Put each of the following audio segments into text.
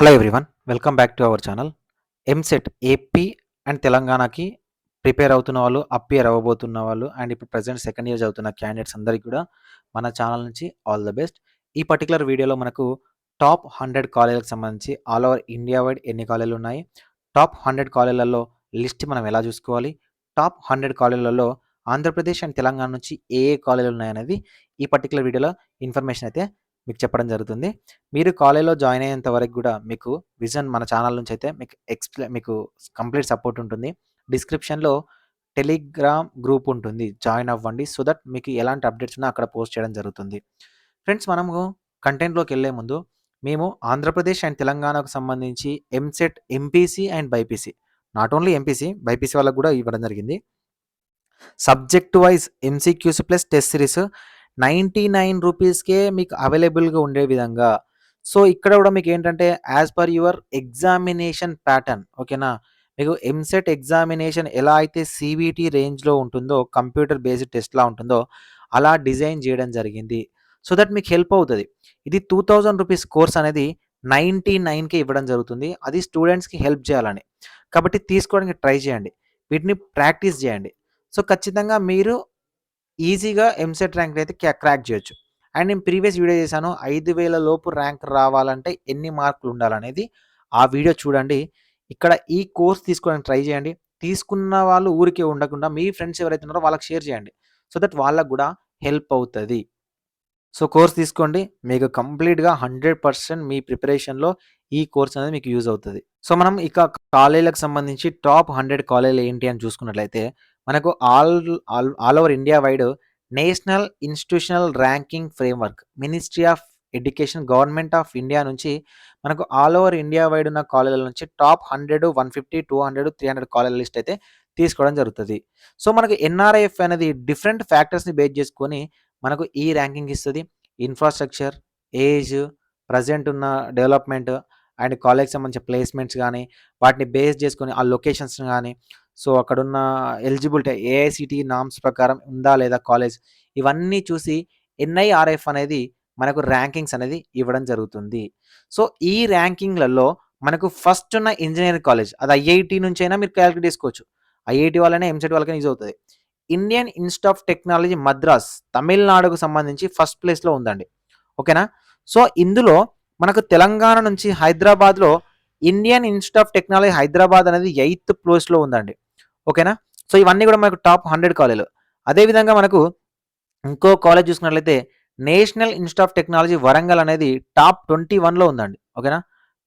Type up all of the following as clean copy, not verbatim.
Hello everyone, welcome back to our channel. EAMCET AP and తెలంగాణకి prepare అవుతున్న వాళ్ళు, appear అవ్వబోతున్న వాళ్ళు అండ్ ఇప్పుడు ప్రెజెంట్ సెకండ్ ఇయర్ చదువుతున్న క్యాండిడేట్స్ అందరికీ కూడా మన ఛానల్ నుంచి ఆల్ ద బెస్ట్. ఈ పర్టికులర్ వీడియోలో మనకు టాప్ 100 కాలేజీలకు సంబంధించి ఆల్ ఓవర్ ఇండియా వైడ్ ఎన్ని కాలేజీలు ఉన్నాయి, టాప్ 100 కాలేజీలలో లిస్ట్ మనం ఎలా చూసుకోవాలి, టాప్ 100 కాలేజీలలో ఆంధ్రప్రదేశ్ అండ్ తెలంగాణ నుంచి ఏ ఏ కాలేజీలు ఉన్నాయనేది ఈ పర్టికులర్ వీడియోలో ఇన్ఫర్మేషన్ అయితే మీకు చెప్పడం జరుగుతుంది. మీరు కాలేజ్‌లో జాయిన్ అయ్యేంత వరకు గూడా మీకు విజన్ మన ఛానల్ నుంచి అయితే మీకు కంప్లీట్ సపోర్ట్ ఉంటుంది. డిస్క్రిప్షన్‌లో టెలిగ్రామ్ గ్రూప్ ఉంటుంది. జాయిన్ అవ్వండి. సో దట్ మీకు ఎలాంటి అప్డేట్స్ ఉన్నా అక్కడ పోస్ట్ చేయడం జరుగుతుంది. ఫ్రెండ్స్, మనము కంటెంట్‌లోకెళ్ళే ముందు మేము ఆంధ్రప్రదేశ్ అండ్ తెలంగాణకు సంబంధించి EAMCET MPC and BiPC, not only MPC, BiPC వాళ్ళకి గూడా ఇవ్వడం జరిగింది. Subject wise MCQs plus test series 99 రూపీస్‌కే మీకు అవైలబుల్‌గా ఉండే విధంగా. సో, ఇక్కడ కూడా మీకేంటంటే as per your examination pattern, ఓకేనా? మీకు ఎంసెట్ ఎగ్జామినేషన్ ఎలా అయితే సీబీటీ రేంజ్‌లో ఉంటుందో, కంప్యూటర్ బేస్డ్ టెస్ట్‌లా ఉంటుందో, అలా డిజైన్ చేయడం జరిగింది. సో దట్ మీకు హెల్ప్ అవుతది. ఇది 2000 రూపీస్ కోర్స్ అనేది 99కే ఇవ్వడం జరుగుతుంది. అది స్టూడెంట్స్‌కి హెల్ప్ చేయాలని. కాబట్టి తీసుకోవడానికి ట్రై చేయండి. వీటిని ప్రాక్టీస్ చేయండి. సో, ఖచ్చితంగా మీరు ఈజీగా ఎంసెట్ ర్యాంక్ అయితే క్రాక్ చేయొచ్చు. అండ్ నేను ప్రీవియస్ వీడియో చేశాను. 5000 లోపు ర్యాంక్ రావాలంటే ఎన్ని మార్కులు ఉండాలనేది. ఆ వీడియో చూడండి. ఇక్కడ ఈ కోర్స్ తీసుకోవడానికి ట్రై చేయండి. తీసుకున్న వాళ్ళు ఊరికే ఉండకుండా మీ ఫ్రెండ్స్ ఎవరైతే ఉన్నారో వాళ్ళకి షేర్ చేయండి. సో దట్ వాళ్ళకి కూడా హెల్ప్ అవుతది. సో, కోర్స్ తీసుకోండి. మీకు కంప్లీట్‌గా 100% మీ ప్రిపరేషన్‌లో ఈ కోర్స్ అనేది మీకు యూజ్ అవుతది. సో, మనం ఇక కాలేజీలకు సంబంధించి టాప్ 100 కాలేజీలు ఏంటి అని చూసుకున్నట్లయితే మనకు all over India wide national institutional ranking framework, ministry of education, government of India నుంచి మనకు ఆల్ ఓవర్ ఇండియా వైడ్ ఉన్న కాలేజీల నుంచి టాప్ 100, 150, 200, 300 కాలేజీల లిస్ట్ అయితే తీసుకోవడం జరుగుతది. సో, మనకు ఎన్ఆర్ఐఎఫ్ అనేది డిఫరెంట్ ఫ్యాక్టర్స్‌ని బేస్ చేసుకొని మనకు ఈ ర్యాంకింగ్ ఇస్తది. ఇన్‌ఫ్రాస్ట్రక్చర్, ఏజ్, ప్రెజెంట్ ఉన్న డెవలప్‌మెంట్ అండ్ కాలేజ్‌కి సంబంధించిన ప్లేస్‌మెంట్స్ గాని, వాటిని బేస్ చేసుకొని ఆ లొకేషన్స్‌ని గాని, సో, అక్కడున్న ఎలిజిబిలిటీ ఏఐసీటీఈ నార్మ్స్ ప్రకారం ఉందా లేదా కాలేజ్, ఇవన్నీ చూసి ఎన్ఐఆర్ఎఫ్ అనేది మనకు ర్యాంకింగ్స్ అనేది ఇవ్వడం జరుగుతుంది. సో, ఈ ర్యాంకింగ్‌లలో మనకు ఫస్ట్ ఉన్న ఇంజినీరింగ్ కాలేజ్ అది ఐఐటీ నుంచైనా మీరు కాలిక్యులేట్ చేసుకోవచ్చు. ఐఐటీ వాళ్ళైనా, ఎంసెట్ వాళ్ళకైనా యూజ్ అవుతది. Indian institute of technology Madras, తమిళనాడుకు సంబంధించి ఫస్ట్ ప్లేస్‌లో ఉందండి. ఓకేనా? సో, ఇందులో మనకు తెలంగాణ నుంచి హైదరాబాద్‌లో Indian institute of technology Hyderabad అనేది 8థ్ ప్లేస్‌లో ఉందండి. ఓకేనా? సో, ఇవన్నీ కూడా మనకు టాప్ 100 కాలేజీలు. అదేవిధంగా మనకు ఇంకో కాలేజ్ చూసుకున్నట్లయితే national institute of technology Warangal అనేది టాప్ 21లో ఉందండి. ఓకేనా?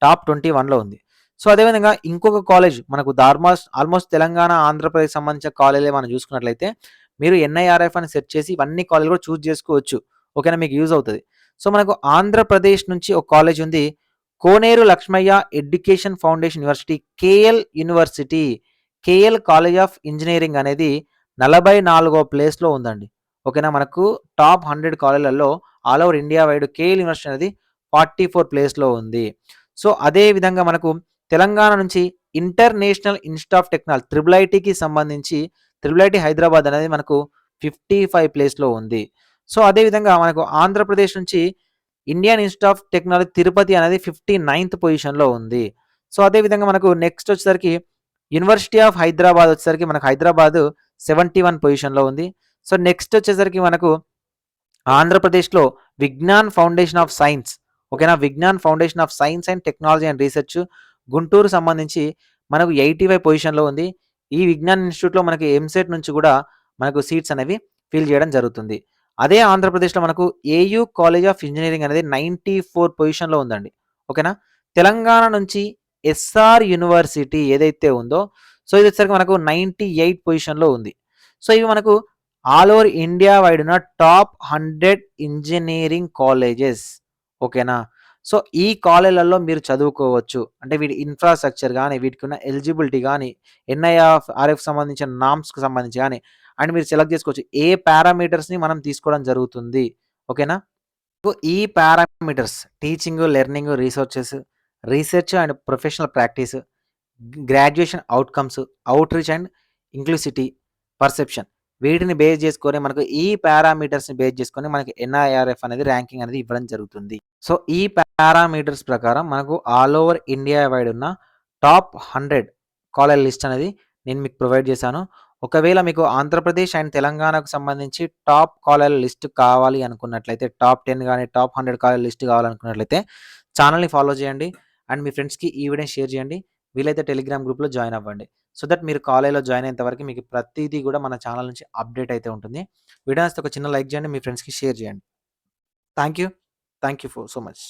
టాప్ 21లో ఉంది. సో, అదేవిధంగా ఇంకొక కాలేజ్ మనకు ఆల్మోస్ట్ తెలంగాణ, ఆంధ్రప్రదేశ్ సంబంధించిన కాలేజీలే మనం చూసుకున్నట్లయితే మీరు ఎన్ఐఆర్ఎఫ్ అని సెర్చ్ చేసి ఇవన్నీ కాలేజీలు కూడా చూజ్ చేసుకోవచ్చు. ఓకేనా? మీకు యూజ్ అవుతది. సో, మనకు ఆంధ్రప్రదేశ్ నుంచి ఒక కాలేజ్ ఉంది. Koneru Lakshmaiah education foundation university, KL university, KL college of engineering అనేది 44వ ప్లేస్‌లో ఉందండి. ఓకేనా? మనకు టాప్ 100 కాలేజీలలో all over India wide KL university అనేది 44 ప్లేస్‌లో ఉంది. సో, అదే విధంగా మనకు తెలంగాణ నుంచి international institute of technology triple ఐటీకి సంబంధించి ట్రిపుల్ ఐటీ హైదరాబాద్ అనేది మనకు 55 ప్లేస్‌లో ఉంది. సో, అదే విధంగా మనకు ఆంధ్రప్రదేశ్ నుంచి Indian institute of technology Tirupati అనేది 59థ్ పొజిషన్‌లో ఉంది. సో, అదే విధంగా మనకు నెక్స్ట్ వచ్చేసరికి యూనివర్సిటీ ఆఫ్ హైదరాబాద్ వచ్చేసరికి మనకు హైదరాబాద్ 71 పొజిషన్‌లో ఉంది. సో, నెక్స్ట్ వచ్చేసరికి మనకు ఆంధ్రప్రదేశ్‌లో విజ్ఞాన్ ఫౌండేషన్ ఆఫ్ సైన్స్, ఓకేనా? Vignan foundation of science and technology and research Guntur సంబంధించి మనకు 85 పొజిషన్‌లో ఉంది. ఈ విజ్ఞాన్ ఇన్‌స్టిట్యూట్‌లో మనకి ఎంసెట్ నుంచి కూడా మనకు సీట్స్ అనేవి ఫిల్ చేయడం జరుగుతుంది. అదే ఆంధ్రప్రదేశ్‌లో మనకు ఏయూ కాలేజ్ ఆఫ్ ఇంజినీరింగ్ అనేది 94 పొజిషన్‌లో ఉందండి. ఓకేనా? తెలంగాణ నుంచి ఎస్ఆర్ యూనివర్సిటీ ఏదైతే ఉందో, సో, ఇది వచ్చేసరికి మనకు 98 పొజిషన్‌లో ఉంది. సో, ఇవి మనకు ఆల్ ఓవర్ ఇండియా వైడ్ ఉన్న టాప్ 100 ఇంజినీరింగ్ కాలేజెస్. ఓకేనా? సో, ఈ కాలేజీలలో మీరు చదువుకోవచ్చు. అంటే వీటి ఇన్‌ఫ్రాస్ట్రక్చర్ గాని, వీటికున్న ఎలిజిబిలిటీ గాని, ఆర్ఎఫ్ సంబంధించిన నార్మ్స్‌కి సంబంధించి గాని అండ్ మీరు సెలెక్ట్ చేసుకోవచ్చు. ఏ పారామీటర్స్‌ని మనం తీసుకోవడం జరుగుతుంది. ఓకేనా? సో, ఈ parameters teaching, learning, research and professional practice, graduation outcomes, outreach and inclusivity, perception, వీటిని బేస్ చేసుకొని మనకు ఈ పారామీటర్స్‌ని బేస్ చేసుకొని మనకి ఎన్ఐఆర్ఎఫ్ అనేది ర్యాంకింగ్ అనేది ఇవ్వడం జరుగుతుంది. సో, ఈ పారామీటర్స్ ప్రకారం మనకు ఆల్ ఓవర్ ఇండియా వైడ్ ఉన్న టాప్ 100 కాలేజ్ లిస్ట్ అనేది నేను మీకు ప్రొవైడ్ చేశాను. ఒకవేళ మీకు ఆంధ్రప్రదేశ్ అండ్ తెలంగాణకు సంబంధించి టాప్ కాలేజ్‌ల లిస్ట్ కావాలి అనుకున్నట్లయితే, టాప్ 10 గాని, టాప్ 100 కాలేజ్ లిస్ట్ కావాలనుకున్నట్లయితే ఛానెల్‌ని ఫాలో చేయండి. అండ్ మీ ఫ్రెండ్స్‌కి ఈ వీడియోని షేర్ చేయండి. వీలైతే టెలిగ్రామ్ గ్రూప్‌లో జాయిన్ అవ్వండి. సో దట్ మీరు కాలేజ్‌లో జాయిన్ అయ్యేంత వరకు మీకు ప్రతీదీ కూడా మన ఛానెల్ నుంచి అప్డేట్ అయితే ఉంటుంది. వీడియో నచ్చితే ఒక చిన్న లైక్ చేయండి. మీ ఫ్రెండ్స్‌కి షేర్ చేయండి. Thank you. Thank you for so much.